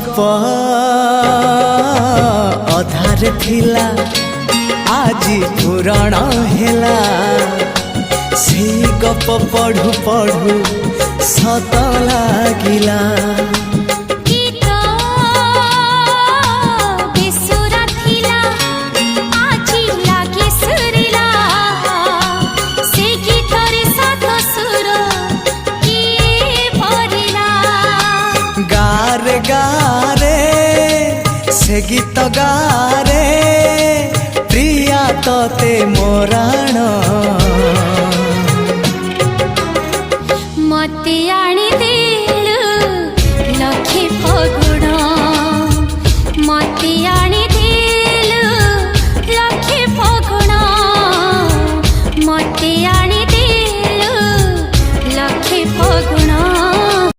गप अधार थिला आजी पुराण हेला से गप पढ़ु पढ़ु सत लागिला गारे गारे से गीत गारे प्रिया तोते मोराण